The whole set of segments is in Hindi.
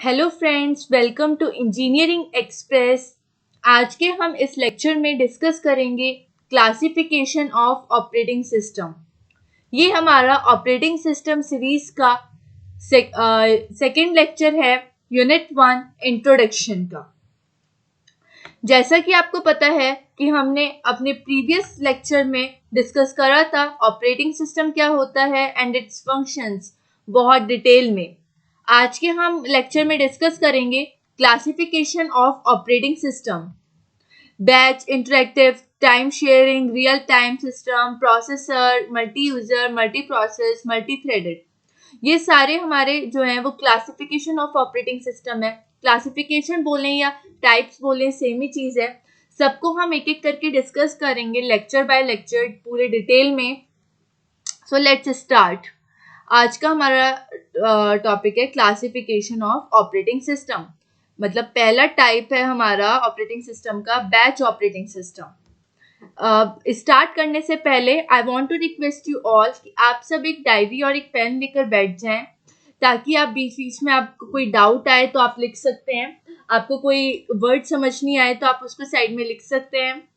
Hello friends, welcome to engineering express. आज के हम इस लेक्चर में डिस्कस करेंगे क्लासिफिकेशन ऑफ ऑपरेटिंग सिस्टम। ये हमारा ऑपरेटिंग सिस्टम सीरीज का सेकेंड लेक्चर है, यूनिट 1 इंट्रोडक्शन का। जैसा कि आपको पता है कि हमने अपने प्रीवियस लेक्चर में डिस्कस करा था ऑपरेटिंग सिस्टम क्या होता है एंड इट्स फंक्शंस बहुत डिटेल में। आज के हम लेक्चर में डिस्कस करेंगे classification of operating system, batch, interactive, time sharing, real time system, processor, multi user, multi process, multi threaded. ये सारे हमारे जो हैं वो क्लासिफिकेशन ऑफ ऑपरेटिंग सिस्टम है। क्लासिफिकेशन बोलें या टाइप्स बोलें, सेम ही चीज़ है। सबको हम एक एक करके डिस्कस करेंगे लेक्चर बाय लेक्चर पूरे डिटेल में। So let's start. आज का हमारा टॉपिक है क्लासिफिकेशन ऑफ ऑपरेटिंग सिस्टम। मतलब पहला टाइप है हमारा ऑपरेटिंग सिस्टम का बैच ऑपरेटिंग सिस्टम। स्टार्ट करने से पहले I want to request you all कि आप सब एक डायरी और एक पेन लेकर बैठ जाएं, ताकि आप बीच बीच में आपको कोई डाउट आए तो आप लिख सकते हैं, आपको कोई वर्ड समझ नहीं आए तो आप उसको साइड में लिख सकते हैं,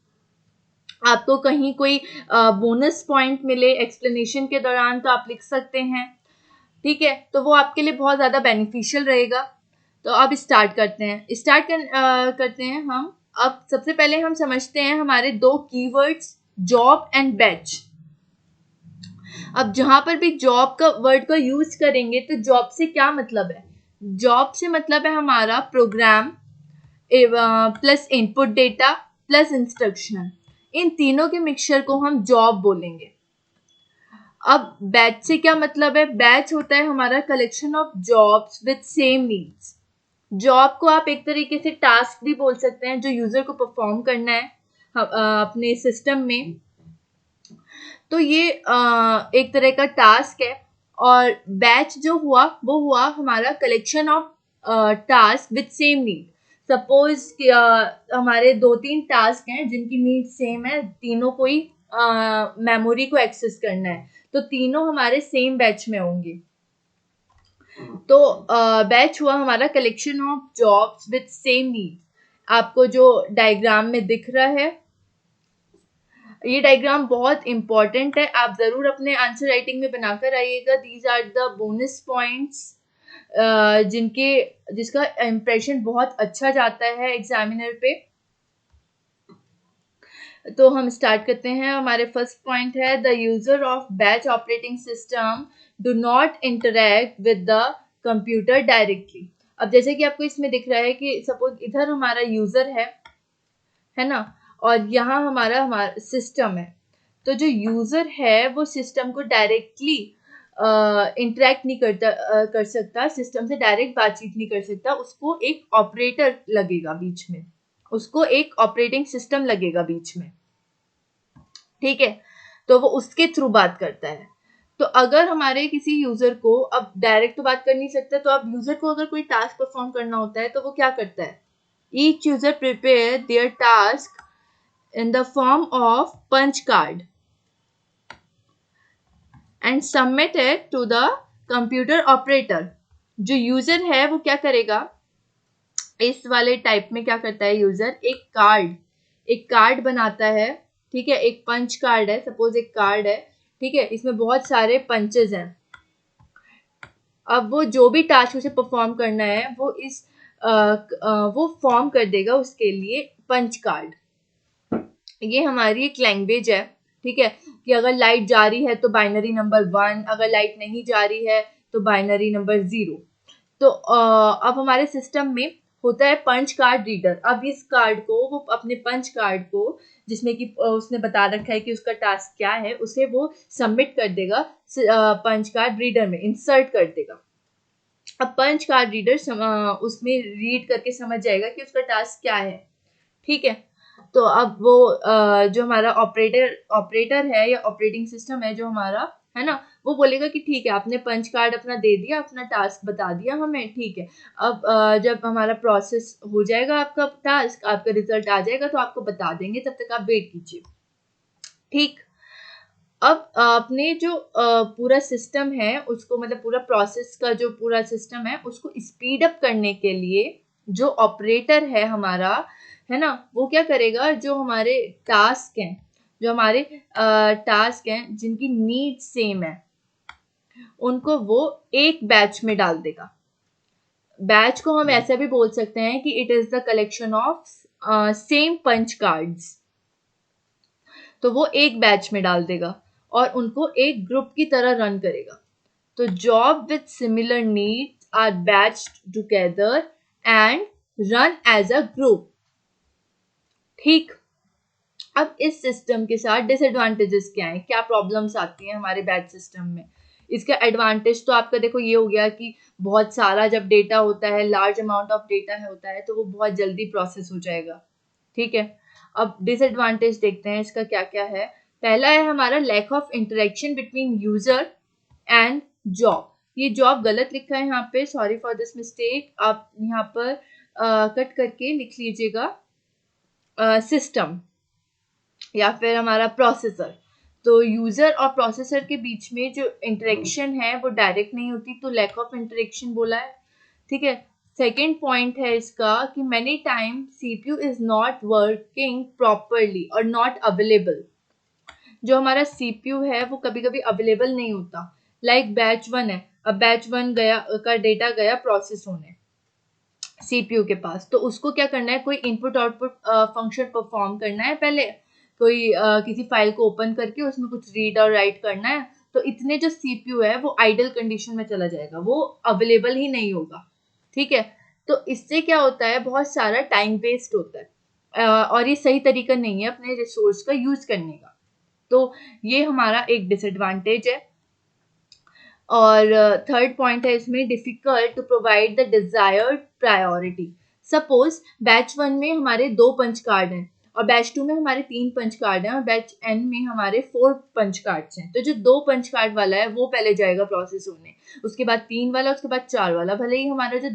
आपको कहीं कोई बोनस पॉइंट मिले एक्सप्लेनेशन के दौरान तो आप लिख सकते हैं। ठीक है, तो वो आपके लिए बहुत ज़्यादा बेनिफिशियल रहेगा। तो अब स्टार्ट करते हैं हम। अब सबसे पहले हम समझते हैं हमारे दो कीवर्ड्स, जॉब एंड बैच। अब जहां पर भी जॉब का वर्ड का यूज करेंगे तो जॉब से क्या मतलब है? जॉब से मतलब है हमारा program plus input data plus instruction. इन तीनों के मिक्सचर को हम जॉब बोलेंगे। अब बैच से क्या मतलब है? बैच होता है हमारा collection of jobs with same needs. Job को आप एक तरीके से टास्क भी बोल सकते हैं जो यूजर को परफॉर्म करना है अपने सिस्टम में। तो ये एक तरह का टास्क है। और बैच जो हुआ वो हुआ हमारा collection of task with same need. Suppose हमारे 2-3 टास्क हैं जिनकी नीड सेम है, तीनों को ही मेमोरी को एक्सेस करना है, तो तीनों हमारे सेम बैच में होंगे। तो बैच हुआ हमारा collection of jobs with same need. आपको जो डायग्राम में दिख रहा है, ये डायग्राम बहुत इंपॉर्टेंट है, आप जरूर अपने आंसर राइटिंग में बनाकर आइएगा। These are the bonus points जिसका इम्प्रेशन बहुत अच्छा जाता है एग्जामिनर पे। तो हम स्टार्ट करते हैं। हमारे फर्स्ट पॉइंट है the user of batch operating system do not interact with the computer directly. अब जैसे कि आपको इसमें दिख रहा है कि सपोज इधर हमारा यूजर है ना, और यहाँ हमारा सिस्टम है। तो जो यूजर है वो सिस्टम को डायरेक्टली इंटरेक्ट नहीं कर सकता, सिस्टम से डायरेक्ट बातचीत नहीं कर सकता। उसको एक ऑपरेटर लगेगा बीच में, उसको एक ऑपरेटिंग सिस्टम लगेगा बीच में। ठीक है, तो वो उसके थ्रू बात करता है। तो अगर हमारे किसी यूजर को अब डायरेक्ट तो बात कर नहीं सकता, तो अब यूजर को अगर कोई टास्क परफॉर्म करना होता है तो वो क्या करता है? Each user prepare their task in the form of punch card and submit it to the computer operator। जो यूजर है वो क्या करेगा? इस वाले टाइप में क्या करता है यूजर? एक कार्ड बनाता है। ठीक है, एक पंच कार्ड है, सपोज एक कार्ड है। ठीक है, इसमें बहुत सारे पंचेस हैं। अब वो जो भी टास्क उसे परफॉर्म करना है वो फॉर्म कर देगा उसके लिए पंच कार्ड। ये हमारी एक लैंग्वेज है। ठीक है, कि अगर लाइट जा रही है तो बाइनरी नंबर 1, अगर लाइट नहीं जा रही है तो बाइनरी नंबर 0। तो अब हमारे सिस्टम में होता है पंच कार्ड रीडर। अब इस कार्ड को वो अपने पंच कार्ड को, जिसमें कि उसने बता रखा है कि उसका टास्क क्या है, उसे वो सबमिट कर देगा पंच कार्ड रीडर में, इंसर्ट कर देगा। अब पंच कार्ड रीडर उसमें रीड करके समझ जाएगा कि उसका टास्क क्या है। ठीक है, तो अब वो जो हमारा ऑपरेटर है या ऑपरेटिंग सिस्टम है जो हमारा है ना, वो बोलेगा कि ठीक है, आपने पंच कार्ड अपना दे दिया, अपना टास्क बता दिया हमें। ठीक है, अब जब हमारा प्रोसेस हो जाएगा, आपका टास्क, आपका रिजल्ट आ जाएगा तो आपको बता देंगे, तब तक आप वेट कीजिए। ठीक, अब अपने जो पूरा सिस्टम है उसको, मतलब पूरा प्रोसेस का जो पूरा सिस्टम है उसको स्पीड अप करने के लिए जो ऑपरेटर है हमारा, है ना, वो क्या करेगा, जो हमारे टास्क हैं, जो हमारे टास्क हैं जिनकी नीड सेम है, उनको वो एक बैच में डाल देगा। बैच को हम ऐसे भी बोल सकते हैं कि it is the collection of same punch cards. तो वो एक बैच में डाल देगा और उनको एक ग्रुप की तरह रन करेगा। तो job with similar needs are batched together and run as a group. ठीक। अब इस सिस्टम के साथ डिसएडवांटेजेस क्या हैं, क्या प्रॉब्लम्स आती हैं हमारे बैच सिस्टम में। इसका एडवांटेज तो आपका देखो ये हो गया कि बहुत सारा जब डेटा होता है, लार्ज अमाउंट ऑफ डेटा है होता है, तो वो बहुत जल्दी प्रोसेस हो जाएगा। ठीक है। अब डिसएडवांटेज देखते हैं इसका क्या क्या है। पहला है हमारा lack of interaction between user and job. ये जॉब गलत लिखा है यहाँ पे, सॉरी फॉर दिस मिस्टेक। आप यहाँ पर कट करके लिख लीजिएगा सिस्टम या फिर हमारा प्रोसेसर। तो यूजर और प्रोसेसर के बीच में जो इंटरेक्शन है वो डायरेक्ट नहीं होती, तो लैक ऑफ इंटरेक्शन बोला है। ठीक है। सेकेंड पॉइंट है इसका कि many time CPU is not working properly और नॉट अवेलेबल। जो हमारा सीपीयू है वो कभी कभी अवेलेबल नहीं होता। लाइक बैच वन है, अब बैच वन गया का डेटा गया प्रोसेस होने सीपीयू के पास, तो उसको क्या करना है, कोई इनपुट आउटपुट फंक्शन परफॉर्म करना है पहले, कोई किसी फाइल को ओपन करके उसमें कुछ रीड और राइट करना है। तो इतने जो सीपीयू है वो आइडल कंडीशन में चला जाएगा, वो अवेलेबल ही नहीं होगा। ठीक है। तो इससे क्या होता है, बहुत सारा टाइम वेस्ट होता है और ये सही तरीका नहीं है अपने रिसोर्स का यूज करने का। तो ये हमारा एक डिसएडवांटेज है। और थर्ड पॉइंट है इसमें, difficult to provide the desired priority. Suppose batch one में हमारे 2 पंच कार्ड हैं और बैच 2 में हमारे 3 पंच कार्ड हैं और बैच एन में हमारे 4 पंच कार्ड्स हैं। तो जो 2 पंच कार्ड वाला है वो पहले जाएगा प्रोसेस होने, उसके बाद 3 वाला, उसके बाद 4 वाला। भले ही हमारा जो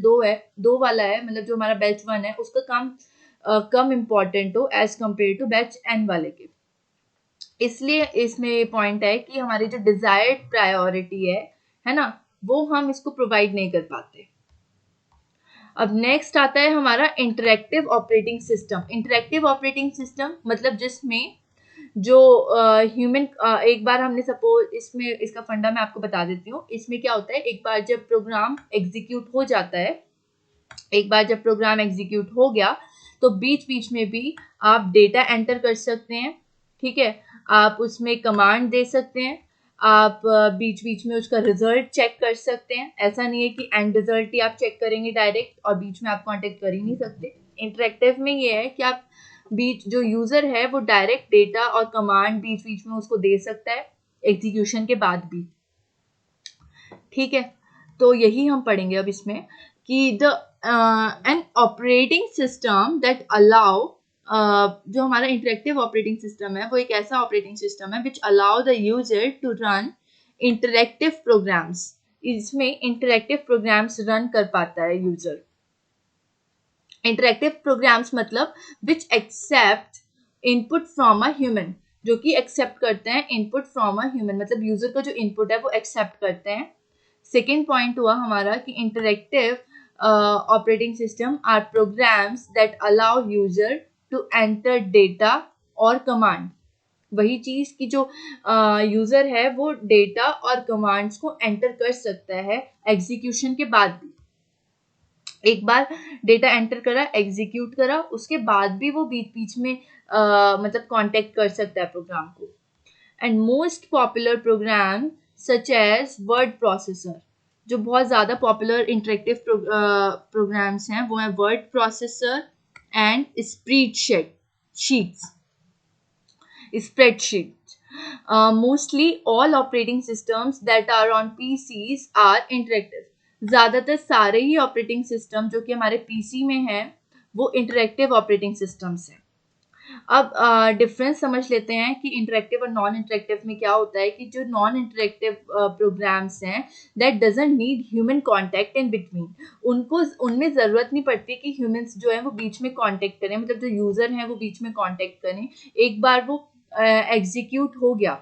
2 वाला है, मतलब जो हमारा बैच 1 है, उसका काम कम इम्पोर्टेंट हो as compare to batch N वाले के। इसलिए इसमें ये पॉइंट है कि हमारी जो डिजायर्ड प्रायोरिटी है ना, वो हम इसको प्रोवाइड नहीं कर पाते। अब नेक्स्ट आता है हमारा interactive operating system. Interactive operating system मतलब जिसमें जो ह्यूमन एक बार हमने सपोज, इसमें इसका फंडा मैं आपको बता देती हूँ। इसमें क्या होता है, एक बार जब प्रोग्राम एग्जीक्यूट हो जाता है, एक बार जब प्रोग्राम एग्जीक्यूट हो गया तो बीच बीच में भी आप डेटा एंटर कर सकते हैं। ठीक है। आप उसमें कमांड दे सकते हैं, आप बीच बीच में उसका रिजल्ट चेक कर सकते हैं। ऐसा नहीं है कि एंड रिजल्ट ही आप चेक करेंगे डायरेक्ट और बीच में आप कांटेक्ट कर ही नहीं सकते। इंटरेक्टिव में ये है कि आप बीच, जो यूजर है वो डायरेक्ट डेटा और कमांड बीच बीच में उसको दे सकता है एग्जीक्यूशन के बाद भी। ठीक है। तो यही हम पढ़ेंगे अब इसमें कि the an operating system that allow, जो हमारा इंटरेक्टिव ऑपरेटिंग सिस्टम है वो एक ऐसा ऑपरेटिंग सिस्टम है which allow the user to run interactive programs. इसमें इंटरेक्टिव प्रोग्राम्स रन कर पाता है यूजर। इंटरेक्टिव प्रोग्राम्स मतलब which accept input from a human, जो कि एक्सेप्ट करते हैं इनपुट फ्रॉम अ ह्यूमन, मतलब यूजर का जो इनपुट है वो एक्सेप्ट करते हैं। सेकेंड पॉइंट हुआ हमारा कि interactive operating system are programs that allow user to enter data और कमांड। वही चीज की जो यूजर है वो डेटा और कमांड्स को एंटर कर सकता है एग्जीक्यूशन के बाद भी। एक बार डेटा एंटर करा, एग्जीक्यूट करा, उसके बाद भी वो बीच बीच में मतलब कांटेक्ट कर सकता है प्रोग्राम को। And most popular program such as word processor, जो बहुत ज़्यादा पॉपुलर इंटरेक्टिव प्रोग्राम्स हैं वो हैं word processor and spreadsheet. Mostly all operating systems that are on PCs are interactive. ज़्यादातर सारे ही ऑपरेटिंग सिस्टम जो कि हमारे पीसी में हैं वो इंटरेक्टिव ऑपरेटिंग सिस्टम्स हैं। अब डिफरेंस समझ लेते हैं कि इंटरेक्टिव और नॉन इंटरेक्टिव में क्या होता है। कि जो नॉन इंटरेक्टिव प्रोग्राम्स हैं that doesn't need human contact in between, उनको उनमें ज़रूरत नहीं पड़ती कि ह्यूमंस जो है वो बीच में कांटेक्ट करें, मतलब जो यूज़र हैं वो बीच में कांटेक्ट करें। एक बार वो एग्जीक्यूट हो गया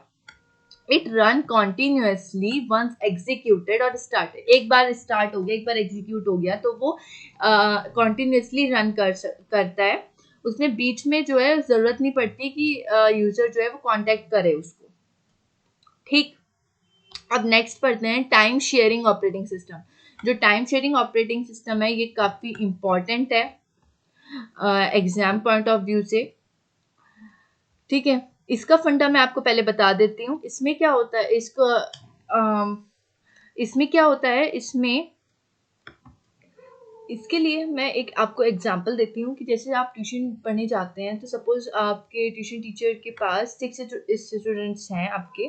it run continuously once executed और स्टार्टेड। एक बार स्टार्ट हो गया, एक बार एग्जीक्यूट हो गया तो वो कॉन्टिन्यूसली रन करता है। उसमें बीच में जो है ज़रूरत नहीं पड़ती कि यूज़र जो है वो कांटेक्ट करे उसको। ठीक, अब नेक्स्ट पढ़ते हैं टाइम शेयरिंग ऑपरेटिंग सिस्टम। जो टाइम शेयरिंग ऑपरेटिंग सिस्टम है ये काफ़ी इम्पॉर्टेंट है एग्जाम पॉइंट ऑफ व्यू से। ठीक है, इसका फंडा मैं आपको पहले बता देती हूँ। इसमें क्या होता है, इसमें क्या होता है, इसके लिए मैं एक आपको एग्जांपल देती हूँ कि जैसे आप ट्यूशन पढ़ने जाते हैं तो सपोज आपके ट्यूशन टीचर के पास 6 स्टूडेंट्स हैं आपके,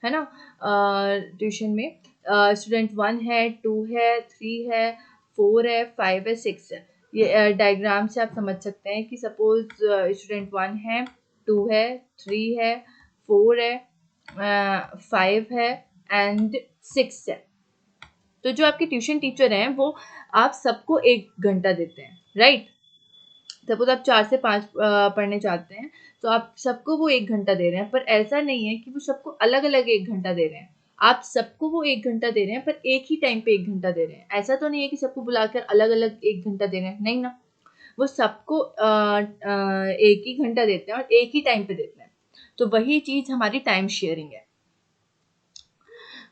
है ना, ट्यूशन में स्टूडेंट 1 है, 2 है, 3 है, 4 है, 5 है, 6 है। ये डायग्राम से आप समझ सकते हैं कि सपोज स्टूडेंट 1 है, 2 है, 3 है, 4 है, 5 है एंड 6 है। तो जो आपके ट्यूशन टीचर हैं वो आप सबको 1 घंटा देते हैं, राइट। सपोज आप 4 से 5 पढ़ने चाहते हैं तो आप सबको वो 1 घंटा दे रहे हैं, पर ऐसा नहीं है कि वो सबको अलग अलग 1 घंटा दे रहे हैं। आप सबको वो 1 घंटा दे रहे हैं पर एक ही टाइम पे 1 घंटा दे रहे हैं। ऐसा तो नहीं है कि सबको बुलाकर अलग अलग 1 घंटा दे रहे हैं, नहीं ना, वो सबको एक ही घंटा देते हैं और एक ही टाइम पे देते हैं। तो वही चीज़ हमारी टाइम शेयरिंग है।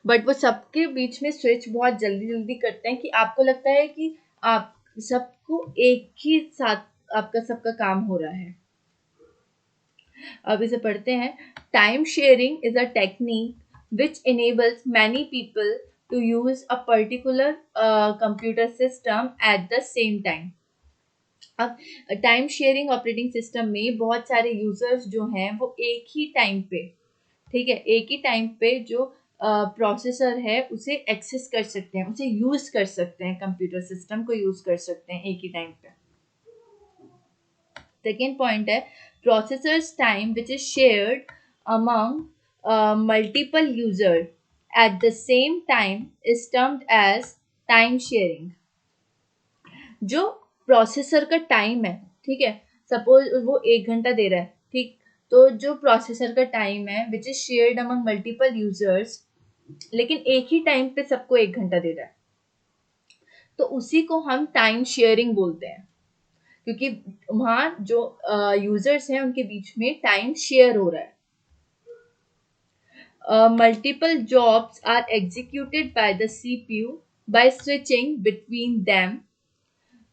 बट वो सबके बीच में स्विच बहुत जल्दी जल्दी करते हैं कि आपको लगता है कि आप सबको एक ही साथ आपका सबका काम हो रहा है। अब इसे पढ़ते हैं। Time sharing is a technique which enables many people to use a particular computer system at the same time। अब टाइम शेयरिंग ऑपरेटिंग सिस्टम में बहुत सारे यूजर्स जो हैं वो एक ही टाइम पे, ठीक है, एक ही टाइम पे जो प्रोसेसर है उसे एक्सेस कर सकते हैं, उसे यूज कर सकते हैं, कंप्यूटर सिस्टम को यूज कर सकते हैं एक ही टाइम पे। सेकेंड पॉइंट है processors time which is shared among multiple user at the same time is termed as time sharing. जो प्रोसेसर का टाइम है, ठीक है, सपोज वो 1 घंटा दे रहा है, ठीक, तो जो प्रोसेसर का टाइम है विच is shared among multiple users, लेकिन एक ही टाइम पे सबको 1 घंटा दे रहा है, तो उसी को हम टाइम शेयरिंग बोलते हैं, क्योंकि वहाँ जो यूजर्स हैं उनके बीच में टाइम शेयर हो रहा है। Multiple jobs are executed by the CPU by switching between them,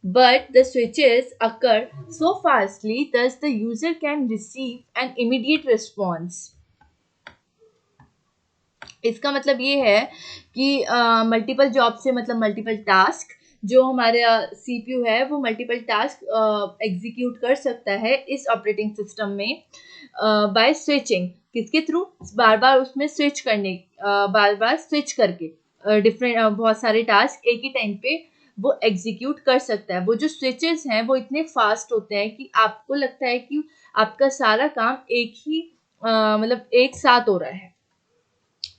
but the switches occur so fastly thus the user can receive an immediate response। इसका मतलब ये है कि मल्टीपल जॉब से मतलब मल्टीपल टास्क, जो हमारा सीपीयू है वो मल्टीपल टास्क एग्जीक्यूट कर सकता है इस ऑपरेटिंग सिस्टम में बाय स्विचिंग। किसके थ्रू? बार बार उसमें स्विच करने, बार बार स्विच करके डिफरेंट बहुत सारे टास्क एक ही टाइम पे वो एग्जीक्यूट कर सकता है। वो जो स्विचेस हैं वो इतने फास्ट होते हैं कि आपको लगता है कि आपका सारा काम एक ही मतलब एक साथ हो रहा है।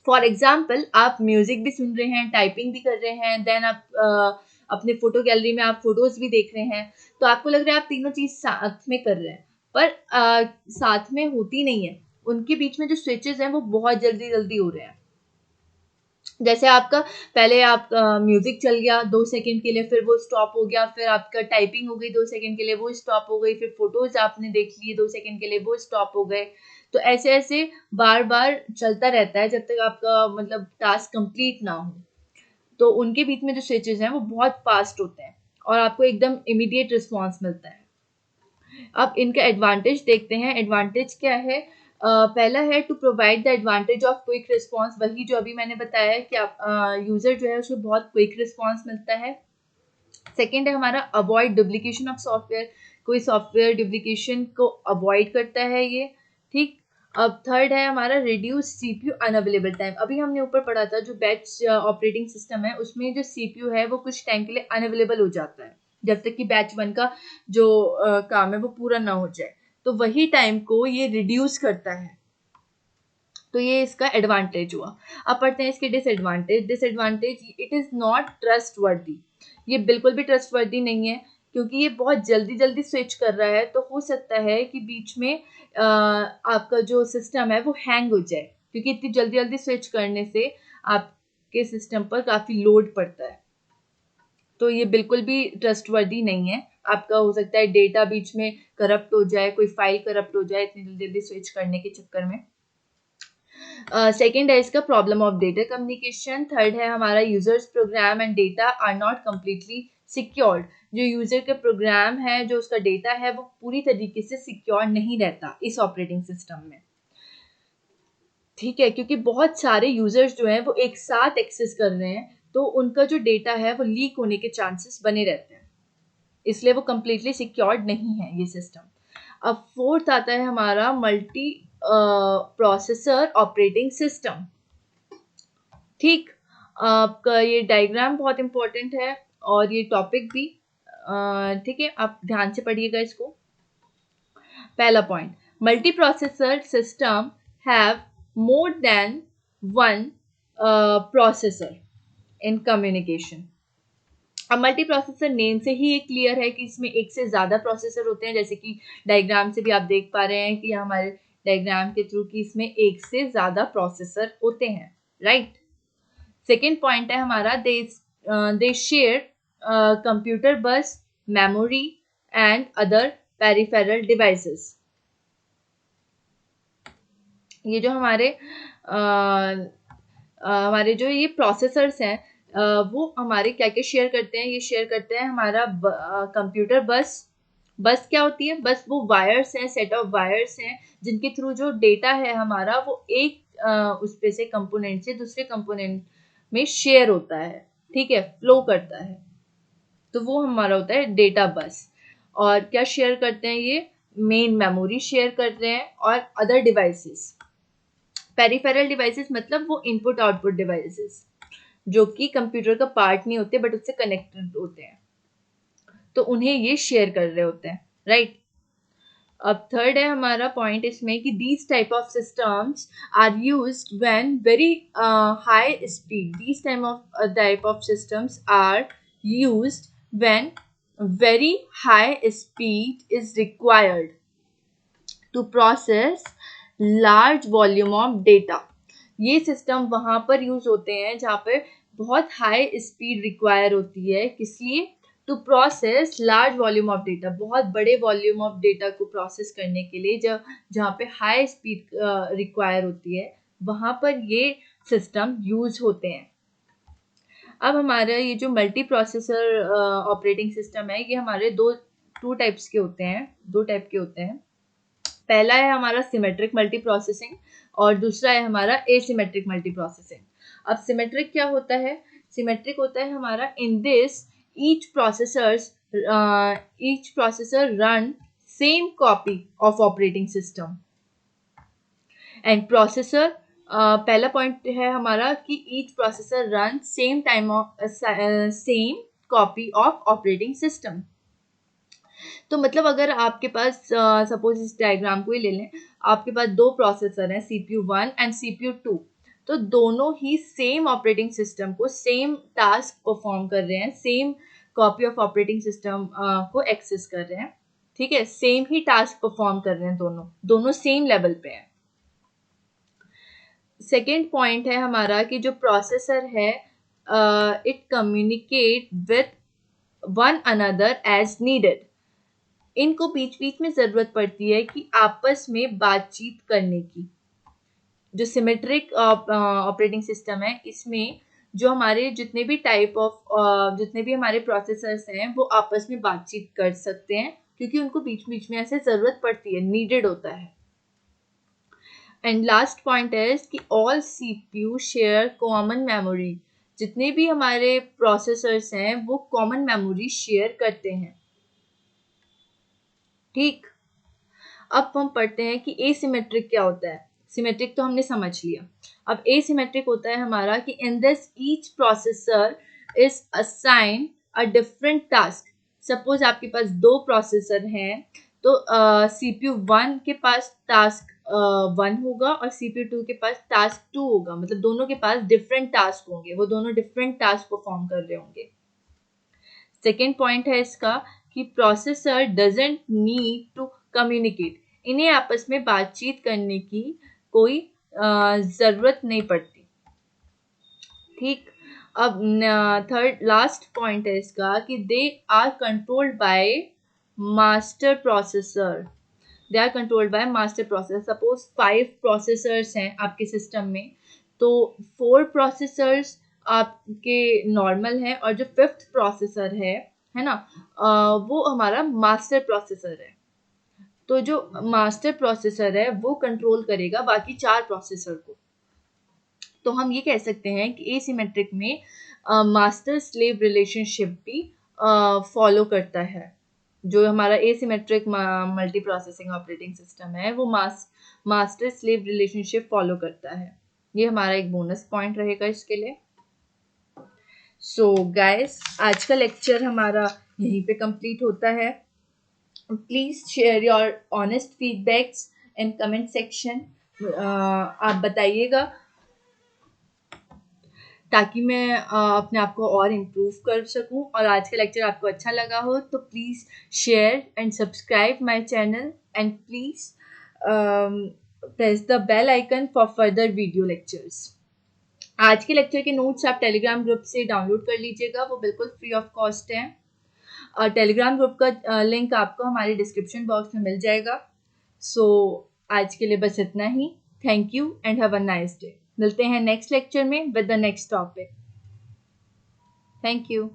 फॉर एग्जाम्पल आप म्यूजिक भी सुन रहे हैं, टाइपिंग भी कर रहे हैं, देन आप अपने फोटो गैलरी में आप फोटोज भी देख रहे हैं, तो आपको लग रहा है आप तीनों चीज साथ में कर रहे हैं, पर साथ में होती नहीं है। उनके बीच में जो स्विचेस हैं वो बहुत जल्दी जल्दी हो रहे हैं। जैसे आपका पहले आप म्यूजिक चल गया 2 सेकंड के लिए, फिर वो स्टॉप हो गया, फिर आपका टाइपिंग हो गई 2 सेकंड के लिए, वो स्टॉप हो गई, फिर फोटोज आपने देख लिए 2 सेकंड के लिए, वो स्टॉप हो गए। तो ऐसे ऐसे बार बार चलता रहता है जब तक आपका मतलब टास्क कंप्लीट ना हो। तो उनके बीच में जो स्विचेस हैं वो बहुत फास्ट होते हैं और आपको एकदम इमीडिएट रिस्पॉन्स मिलता है। अब इनका एडवांटेज देखते हैं। एडवांटेज क्या है? पहला है to provide the advantage of quick response, वही जो अभी मैंने बताया कि आप यूजर जो है उसको बहुत क्विक रिस्पॉन्स मिलता है। सेकेंड है हमारा अवॉइड डुप्लीकेशन ऑफ सॉफ्टवेयर, कोई सॉफ्टवेयर डुप्लीकेशन को अवॉइड करता है ये, ठीक। अब थर्ड है हमारा रिड्यूस सीपीयू अनअवेलेबल टाइम। अभी हमने ऊपर पढ़ा था जो बैच ऑपरेटिंग सिस्टम है उसमें जो सीपीयू है वो कुछ टाइम के लिए अनअवेलेबल हो जाता है जब तक कि बैच 1 का जो काम है वो पूरा ना हो जाए, तो वही टाइम को ये रिड्यूस करता है। तो ये इसका एडवांटेज हुआ। अब पढ़ते हैं इसके disadvantage. Disadvantage, it is not trustworthy, ये बिल्कुल भी ट्रस्टवर्दी नहीं है, क्योंकि ये बहुत जल्दी जल्दी स्विच कर रहा है, तो हो सकता है कि बीच में आपका जो सिस्टम है वो हैंग हो जाए। क्योंकि इतनी जल्दी जल्दी स्विच करने से आपके सिस्टम पर काफ़ी लोड पड़ता है। तो ये बिल्कुल भी ट्रस्टवर्दी नहीं है। आपका हो सकता है डेटा बीच में करप्ट हो जाए, कोई फाइल करप्ट हो जाए इतनी जल्दी जल्दी स्विच करने के चक्कर में। सेकेंड है इसका problem of data communication. Third है हमारा users program and data are not completely secured. जो यूजर के प्रोग्राम है, जो उसका डेटा है, वो पूरी तरीके से सिक्योर नहीं रहता इस ऑपरेटिंग सिस्टम में। ठीक है, क्योंकि बहुत सारे यूजर्स जो हैं वो एक साथ एक्सेस कर रहे हैं, तो उनका जो डेटा है वो लीक होने के चांसेस बने रहते हैं, इसलिए वो कम्प्लीटली सिक्योर्ड नहीं है ये सिस्टम। अब फोर्थ आता है हमारा मल्टी प्रोसेसर ऑपरेटिंग सिस्टम। ठीक, आपका ये डायग्राम बहुत इंपॉर्टेंट है और ये टॉपिक भी। ठीक है, आप ध्यान से पढ़िएगा इसको। पहला point, multi processor system have more than one processor in communication. अब मल्टी प्रोसेसर नेम से ही ये क्लियर है कि इसमें एक से ज़्यादा प्रोसेसर होते हैं, जैसे कि डायग्राम से भी आप देख पा रहे हैं कि हमारे डायग्राम के थ्रू कि इसमें एक से ज़्यादा प्रोसेसर होते हैं, राइट। सेकेंड पॉइंट है हमारा दे शेयर कंप्यूटर बस, memory and other peripheral devices. ये जो हमारे जो ये प्रोसेसर्स हैं वो हमारे क्या क्या शेयर करते हैं। ये शेयर करते हैं हमारा कंप्यूटर बस। बस क्या होती है? बस वो वायर्स हैं, सेट ऑफ वायर्स हैं जिनके थ्रू जो डेटा है हमारा वो एक उस पे से कंपोनेंट से दूसरे कंपोनेंट में शेयर होता है, ठीक है, फ्लो करता है। तो वो हमारा होता है डेटा बस। और क्या शेयर करते हैं ये? मेन मेमोरी शेयर करते हैं और अदर डिवाइसेस। पेरिफेरल डिवाइसेस मतलब वो इनपुट आउटपुट डिवाइसेस जो कि कंप्यूटर का पार्ट नहीं होते बट उससे कनेक्टेड होते हैं, तो उन्हें ये शेयर कर रहे होते हैं, राइट। अब थर्ड है हमारा पॉइंट इसमें कि these type of systems are used when very high speed. These type of systems are used when very high speed is required to process large volume of data। ये सिस्टम वहाँ पर यूज होते हैं जहाँ पे बहुत हाई स्पीड रिक्वायर होती है, किस लिए? To process large volume of data, बहुत बड़े वॉल्यूम ऑफ डेटा को प्रोसेस करने के लिए जहाँ पे हाई स्पीड रिक्वायर होती है वहाँ पर ये सिस्टम यूज होते हैं। अब हमारा ये जो मल्टी प्रोसेसर ऑपरेटिंग सिस्टम है ये हमारे दो टाइप के होते हैं। पहला है हमारा सिमेट्रिक मल्टी प्रोसेसिंग और दूसरा है हमारा एसिमेट्रिक मल्टी प्रोसेसिंग। अब सिमेट्रिक क्या होता है? सिमेट्रिक होता है हमारा in this each processor run same copy of operating system and processor. पहला पॉइंट है हमारा कि each processor run same copy of operating system. तो मतलब अगर आपके पास सपोज इस डायग्राम को ही ले लें, आपके पास दो प्रोसेसर हैं CPU 1 एंड CPU 2, तो दोनों ही सेम ऑपरेटिंग सिस्टम को सेम टास्क परफॉर्म कर रहे हैं, same copy of operating system को एक्सेस कर रहे हैं, ठीक है, सेम ही टास्क परफॉर्म कर रहे हैं, दोनों सेम लेवल पे हैं। सेकेंड पॉइंट है हमारा कि जो प्रोसेसर है it communicate with one another as needed. इनको बीच बीच में जरूरत पड़ती है कि आपस में बातचीत करने की। जो सिमेट्रिक ऑपरेटिंग सिस्टम है इसमें जो हमारे जितने भी हमारे प्रोसेसर्स हैं वो आपस में बातचीत कर सकते हैं, क्योंकि उनको बीच बीच में ऐसे जरूरत पड़ती है, नीडेड होता है। एंड लास्ट पॉइंट है कि all CPU share common memory. जितने भी हमारे प्रोसेसर्स हैं वो कॉमन मेमोरी शेयर करते हैं, ठीक। अब हम पढ़ते हैं कि एसिमेट्रिक क्या होता है। सिमेट्रिक तो हमने समझ लिया। अब एसिमेट्रिक होता है हमारा कि in this each processor is assign a different task. Suppose आपके पास दो प्रोसेसर हैं तो CPU 1 के पास टास्क 1 होगा और CPU 2 के पास टास्क 2 होगा, मतलब दोनों के पास डिफरेंट टास्क होंगे, वो दोनों डिफरेंट टास्क परफॉर्म कर रहे होंगे। सेकेंड पॉइंट है इसका कि processor doesn't need to communicate. इन्हें आपस में बातचीत करने की कोई ज़रूरत नहीं पड़ती। ठीक, अब थर्ड लास्ट पॉइंट है इसका कि they are controlled by master processor. They are controlled by master processor. Suppose 5 processors हैं आपके सिस्टम में, तो 4 प्रोसेसर्स आपके नॉर्मल हैं और जो 5th प्रोसेसर है ना, वो हमारा मास्टर प्रोसेसर है। तो जो मास्टर प्रोसेसर है वो कंट्रोल करेगा बाकी 4 प्रोसेसर को। तो हम ये कह सकते हैं कि एसिमेट्रिक में मास्टर स्लेव रिलेशनशिप भी फॉलो करता है। जो हमारा asymmetric multi processing operating system है वो मास्टर स्लेव रिलेशनशिप फॉलो करता है। ये हमारा एक बोनस पॉइंट रहेगा इसके लिए। सो गाइस, आज का लेक्चर हमारा यहीं पे कंप्लीट होता है। Please share your honest feedbacks in comment section. आप बताइएगा ताकि मैं अपने आप को और इम्प्रूव कर सकूं। और आज का लेक्चर आपको अच्छा लगा हो तो please share and subscribe my channel and please press the bell icon for further video lectures. आज के लेक्चर के नोट्स आप टेलीग्राम ग्रुप से डाउनलोड कर लीजिएगा, वो बिल्कुल फ्री ऑफ कॉस्ट है। टेलीग्राम ग्रुप का लिंक आपको हमारे डिस्क्रिप्शन बॉक्स में मिल जाएगा। सो आज के लिए बस इतना ही। Thank you and have a nice day. मिलते हैं नेक्स्ट लेक्चर में with the next topic. Thank you.